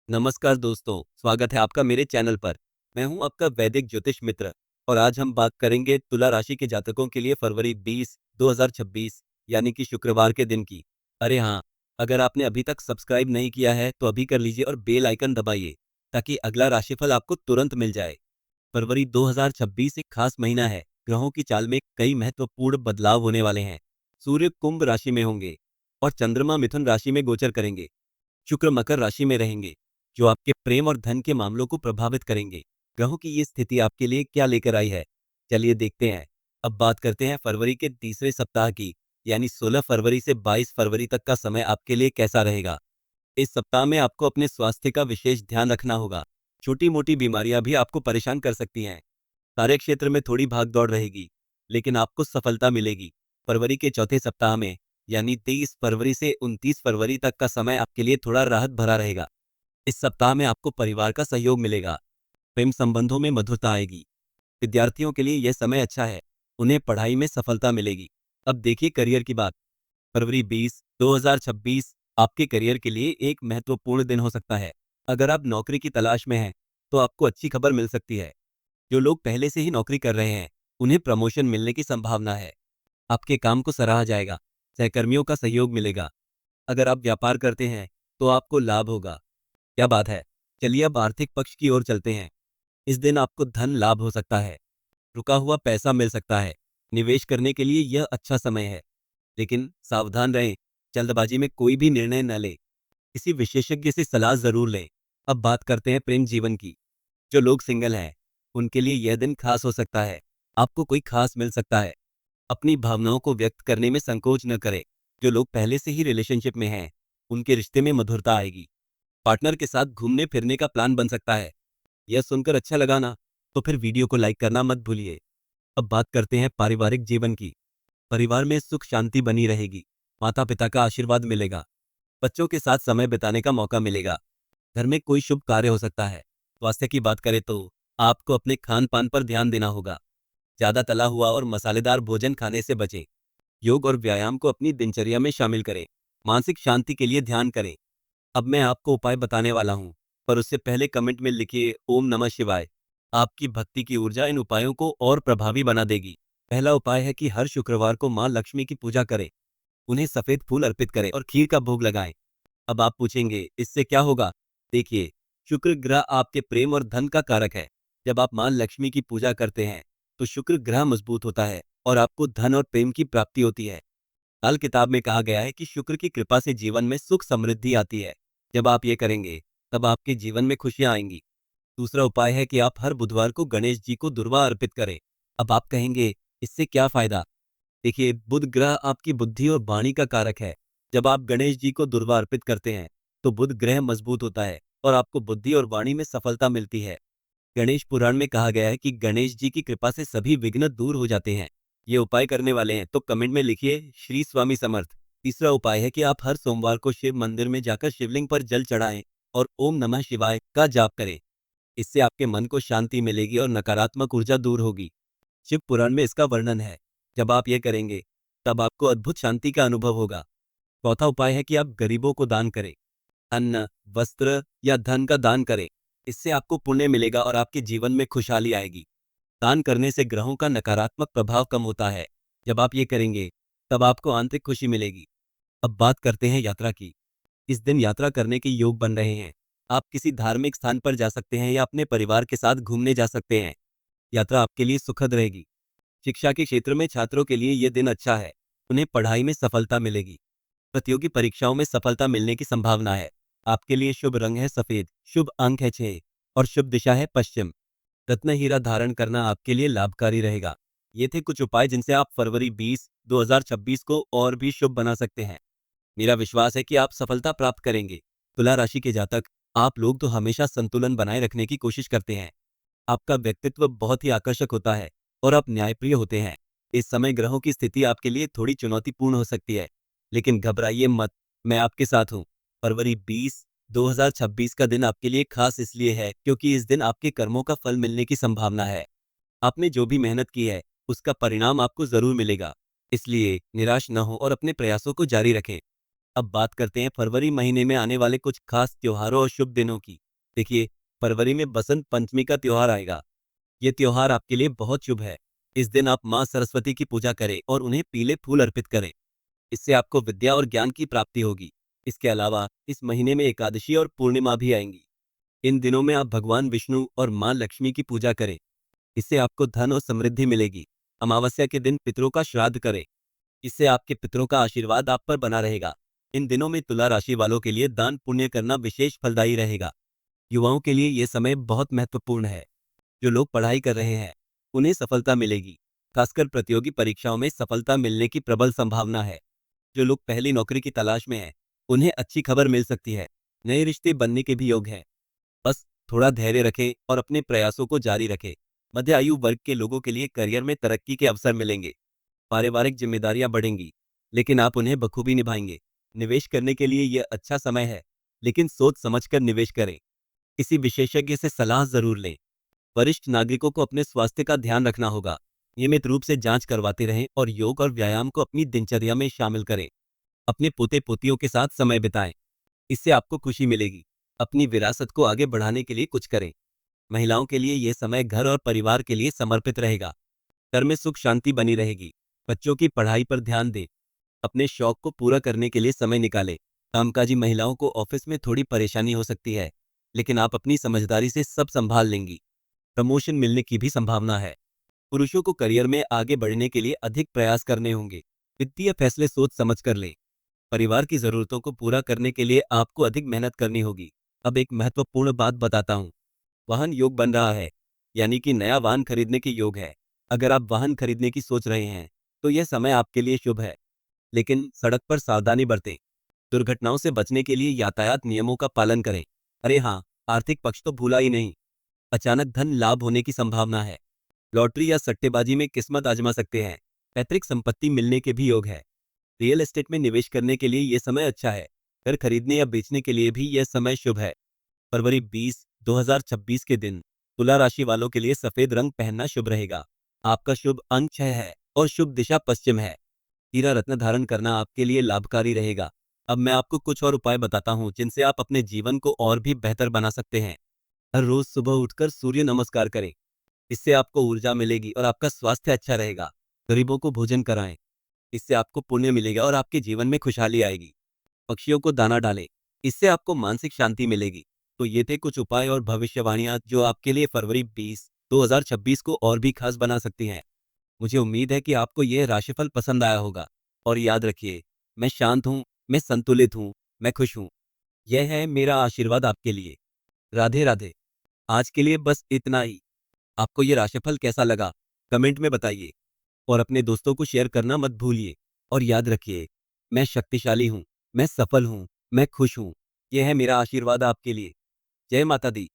नमस्कार दोस्तों, स्वागत है आपका मेरे चैनल पर। मैं हूं आपका वैदिक ज्योतिष मित्र और आज हम बात करेंगे तुला राशि के जातकों के लिए फरवरी 20, 2026 यानी कि शुक्रवार के दिन की। अरे हाँ, अगर आपने अभी तक सब्सक्राइब नहीं किया है तो अभी कर लीजिए और बेल आइकन दबाइए ताकि अगला राशिफल आपको तुरंत मिल जाए। फरवरी 2026 एक खास महीना है। ग्रहों की चाल में कई महत्वपूर्ण बदलाव होने वाले हैं। सूर्य कुंभ राशि में होंगे और चंद्रमा मिथुन राशि में गोचर करेंगे। शुक्र मकर राशि में रहेंगे, जो आपके प्रेम और धन के मामलों को प्रभावित करेंगे। ग्रहों की ये स्थिति आपके लिए क्या लेकर आई है, चलिए देखते हैं। अब बात करते हैं फरवरी के तीसरे सप्ताह की, यानी 16 फरवरी से 22 फरवरी तक का समय आपके लिए कैसा रहेगा। इस सप्ताह में आपको अपने स्वास्थ्य का विशेष ध्यान रखना होगा। छोटी मोटी बीमारियां भी आपको परेशान कर सकती हैं। कार्य क्षेत्र में थोड़ी भाग दौड़ रहेगी, लेकिन आपको सफलता मिलेगी। फरवरी के चौथे सप्ताह में, यानी 23 फरवरी से 29 फरवरी तक का समय आपके लिए थोड़ा राहत भरा रहेगा। इस सप्ताह में आपको परिवार का सहयोग मिलेगा। प्रेम संबंधों में मधुरता आएगी। विद्यार्थियों के लिए यह समय अच्छा है, उन्हें पढ़ाई में सफलता मिलेगी। अब देखिए करियर की बात। फरवरी 20, 2026 आपके करियर के लिए एक महत्वपूर्ण दिन हो सकता है। अगर आप नौकरी की तलाश में हैं, तो आपको अच्छी खबर मिल सकती है। जो लोग पहले से ही नौकरी कर रहे हैं, उन्हें प्रमोशन मिलने की संभावना है। आपके काम को सराहा जाएगा। सहकर्मियों का सहयोग मिलेगा। अगर आप व्यापार करते हैं, तो आपको लाभ होगा। क्या बात है। चलिए अब आर्थिक पक्ष की ओर चलते हैं। इस दिन आपको धन लाभ हो सकता है। रुका हुआ पैसा मिल सकता है। निवेश करने के लिए यह अच्छा समय है, लेकिन सावधान रहें। जल्दबाजी में कोई भी निर्णय न लें। किसी विशेषज्ञ से सलाह जरूर लें। अब बात करते हैं प्रेम जीवन की। जो लोग सिंगल हैं, उनके लिए यह दिन खास हो सकता है। आपको कोई खास मिल सकता है। अपनी भावनाओं को व्यक्त करने में संकोच न करें। जो लोग पहले से ही रिलेशनशिप में हैं, उनके रिश्ते में मधुरता आएगी। पार्टनर के साथ घूमने फिरने का प्लान बन सकता है। यह सुनकर अच्छा लगा ना? तो फिर वीडियो को लाइक करना मत भूलिए। अब बात करते हैं पारिवारिक जीवन की। परिवार में सुख शांति बनी रहेगी। माता पिता का आशीर्वाद मिलेगा। बच्चों के साथ समय बिताने का मौका मिलेगा। घर में कोई शुभ कार्य हो सकता है। स्वास्थ्य की बात करें तो आपको अपने खान पान पर ध्यान देना होगा। ज्यादा तला हुआ और मसालेदार भोजन खाने से बचें। योग और व्यायाम को अपनी दिनचर्या में शामिल करें। मानसिक शांति के लिए ध्यान करें। अब मैं आपको उपाय बताने वाला हूँ, पर उससे पहले कमेंट में लिखिए ओम नमः शिवाय। आपकी भक्ति की ऊर्जा इन उपायों को और प्रभावी बना देगी। पहला उपाय है कि हर शुक्रवार को माँ लक्ष्मी की पूजा करें। उन्हें सफेद फूल अर्पित करें और खीर का भोग लगाएं। अब आप पूछेंगे इससे क्या होगा। देखिए, शुक्र ग्रह आपके प्रेम और धन का कारक है। जब आप माँ लक्ष्मी की पूजा करते हैं, तो शुक्र ग्रह मजबूत होता है और आपको धन और प्रेम की प्राप्ति होती है। काल किताब में कहा गया है कि शुक्र की कृपा से जीवन में सुख समृद्धि आती है। जब आप ये करेंगे, तब आपके जीवन में खुशियां आएंगी। दूसरा उपाय है कि आप हर बुधवार को गणेश जी को दुर्वा अर्पित करें। अब आप कहेंगे इससे क्या फायदा। देखिए, बुध ग्रह आपकी बुद्धि और वाणी का कारक है। जब आप गणेश जी को दुर्वा अर्पित करते हैं, तो बुध ग्रह मजबूत होता है और आपको बुद्धि और वाणी में सफलता मिलती है। गणेश पुराण में कहा गया है कि गणेश जी की कृपा से सभी विघ्न दूर हो जाते हैं। ये उपाय करने वाले हैं तो कमेंट में लिखिए श्री स्वामी समर्थ। तीसरा उपाय है कि आप हर सोमवार को शिव मंदिर में जाकर शिवलिंग पर जल चढ़ाएं और ओम नमः शिवाय का जाप करें। इससे आपके मन को शांति मिलेगी और नकारात्मक ऊर्जा दूर होगी। शिव पुराण में इसका वर्णन है। जब आप ये करेंगे, तब आपको अद्भुत शांति का अनुभव होगा। चौथा उपाय है कि आप गरीबों को दान करें। अन्न, वस्त्र या धन का दान करें। इससे आपको पुण्य मिलेगा और आपके जीवन में खुशहाली आएगी। दान करने से ग्रहों का नकारात्मक प्रभाव कम होता है। जब आप ये करेंगे, तब आपको आंतरिक खुशी मिलेगी। अब बात करते हैं यात्रा की। इस दिन यात्रा करने के योग बन रहे हैं। आप किसी धार्मिक स्थान पर जा सकते हैं या अपने परिवार के साथ घूमने जा सकते हैं। यात्रा आपके लिए सुखद रहेगी। शिक्षा के क्षेत्र में छात्रों के लिए यह दिन अच्छा है। उन्हें पढ़ाई में सफलता मिलेगी। प्रतियोगी परीक्षाओं में सफलता मिलने की संभावना है। आपके लिए शुभ रंग है सफेद, शुभ अंक है 6 और शुभ दिशा है पश्चिम। रत्न हीरा धारण करना आपके लिए लाभकारी रहेगा। ये थे कुछ उपाय जिनसे आप फरवरी 20, 2026 को और भी शुभ बना सकते हैं। मेरा विश्वास है कि आप सफलता प्राप्त करेंगे। तुला राशि के जातक, आप लोग तो हमेशा संतुलन बनाए रखने की कोशिश करते हैं। आपका व्यक्तित्व बहुत ही आकर्षक होता है और आप न्यायप्रिय होते हैं। इस समय ग्रहों की स्थिति आपके लिए थोड़ी चुनौतीपूर्ण हो सकती है, लेकिन घबराइए मत, मैं आपके साथ हूँ। फरवरी 20, 2026 का दिन आपके लिए खास इसलिए है क्योंकि इस दिन आपके कर्मों का फल मिलने की संभावना है। आपने जो भी मेहनत की है, उसका परिणाम आपको जरूर मिलेगा। इसलिए निराश न हो और अपने प्रयासों को जारी रखें। अब बात करते हैं फरवरी महीने में आने वाले कुछ खास त्योहारों और शुभ दिनों की। देखिए, फरवरी में बसंत पंचमी का त्योहार आएगा। ये त्योहार आपके लिए बहुत शुभ है। इस दिन आप माँ सरस्वती की पूजा करें और उन्हें पीले फूल अर्पित करें। इससे आपको विद्या और ज्ञान की प्राप्ति होगी। इसके अलावा इस महीने में एकादशी और पूर्णिमा भी आएंगी। इन दिनों में आप भगवान विष्णु और माँ लक्ष्मी की पूजा करें। इससे आपको धन और समृद्धि मिलेगी। अमावस्या के दिन पितरों का श्राद्ध करें। इससे आपके पितरों का आशीर्वाद आप पर बना रहेगा। इन दिनों में तुला राशि वालों के लिए दान पुण्य करना विशेष फलदायी रहेगा। युवाओं के लिए यह समय बहुत महत्वपूर्ण है। जो लोग पढ़ाई कर रहे हैं उन्हें सफलता मिलेगी। खासकर प्रतियोगी परीक्षाओं में सफलता मिलने की प्रबल संभावना है। जो लोग पहली नौकरी की तलाश में हैं उन्हें अच्छी खबर मिल सकती है। नए रिश्ते बनने के भी योग हैं। बस थोड़ा धैर्य रखें और अपने प्रयासों को जारी रखें। मध्य आयु वर्ग के लोगों के लिए करियर में तरक्की के अवसर मिलेंगे। पारिवारिक जिम्मेदारियां बढ़ेंगी, लेकिन आप उन्हें बखूबी निभाएंगे। निवेश करने के लिए यह अच्छा समय है, लेकिन सोच समझकर निवेश करें। किसी विशेषज्ञ से सलाह जरूर लें। वरिष्ठ नागरिकों को अपने स्वास्थ्य का ध्यान रखना होगा। नियमित रूप से जांच करवाते रहें और योग और व्यायाम को अपनी दिनचर्या में शामिल करें। अपने पोते पोतियों के साथ समय बिताएं। इससे आपको खुशी मिलेगी। अपनी विरासत को आगे बढ़ाने के लिए कुछ करें। महिलाओं के लिए यह समय घर और परिवार के लिए समर्पित रहेगा। घर में सुख शांति बनी रहेगी। बच्चों की पढ़ाई पर ध्यान दें। अपने शौक को पूरा करने के लिए समय निकालें। कामकाजी महिलाओं को ऑफिस में थोड़ी परेशानी हो सकती है, लेकिन आप अपनी समझदारी से सब संभाल लेंगी। प्रमोशन मिलने की भी संभावना है। पुरुषों को करियर में आगे बढ़ने के लिए अधिक प्रयास करने होंगे। वित्तीय फैसले सोच समझ कर लें। परिवार की जरूरतों को पूरा करने के लिए आपको अधिक मेहनत करनी होगी। अब एक महत्वपूर्ण बात बताता हूँ। वाहन योग बन रहा है, यानी कि नया वाहन खरीदने के योग है। अगर आप वाहन खरीदने की सोच रहे हैं तो यह समय आपके लिए शुभ है, लेकिन सड़क पर सावधानी बरतें। दुर्घटनाओं से बचने के लिए यातायात नियमों का पालन करें। अरे हाँ, आर्थिक पक्ष तो भूला ही नहीं। अचानक धन लाभ होने की संभावना है। लॉटरी या सट्टेबाजी में किस्मत आजमा सकते हैं। पैतृक संपत्ति मिलने के भी योग है। रियल एस्टेट में निवेश करने के लिए यह समय अच्छा है। घर खरीदने या बेचने के लिए भी यह समय शुभ है। फरवरी 20, 2026 के दिन तुला राशि वालों के लिए सफेद रंग पहनना शुभ रहेगा। आपका शुभ अंक 6 है और शुभ दिशा पश्चिम है। हीरा रत्न धारण करना आपके लिए लाभकारी रहेगा। अब मैं आपको कुछ और उपाय बताता हूँ जिनसे आप अपने जीवन को और भी बेहतर बना सकते हैं। हर रोज सुबह उठकर सूर्य नमस्कार करें। इससे आपको ऊर्जा मिलेगी और आपका स्वास्थ्य अच्छा रहेगा। गरीबों को भोजन कराएं। इससे आपको पुण्य मिलेगा और आपके जीवन में खुशहाली आएगी। पक्षियों को दाना डालें। इससे आपको मानसिक शांति मिलेगी। तो ये थे कुछ उपाय और भविष्यवाणियां जो आपके लिए फरवरी 20, 2026 को और भी खास बना सकती हैं। मुझे उम्मीद है कि आपको यह राशिफल पसंद आया होगा। और याद रखिए, मैं शांत हूँ, मैं संतुलित हूँ, मैं खुश हूँ। यह है मेरा आशीर्वाद आपके लिए। राधे राधे। आज के लिए बस इतना ही। आपको ये राशिफल कैसा लगा कमेंट में बताइए और अपने दोस्तों को शेयर करना मत भूलिए। और याद रखिए, मैं शक्तिशाली हूँ, मैं सफल हूँ, मैं खुश हूँ। यह है मेरा आशीर्वाद आपके लिए। जय माता दी।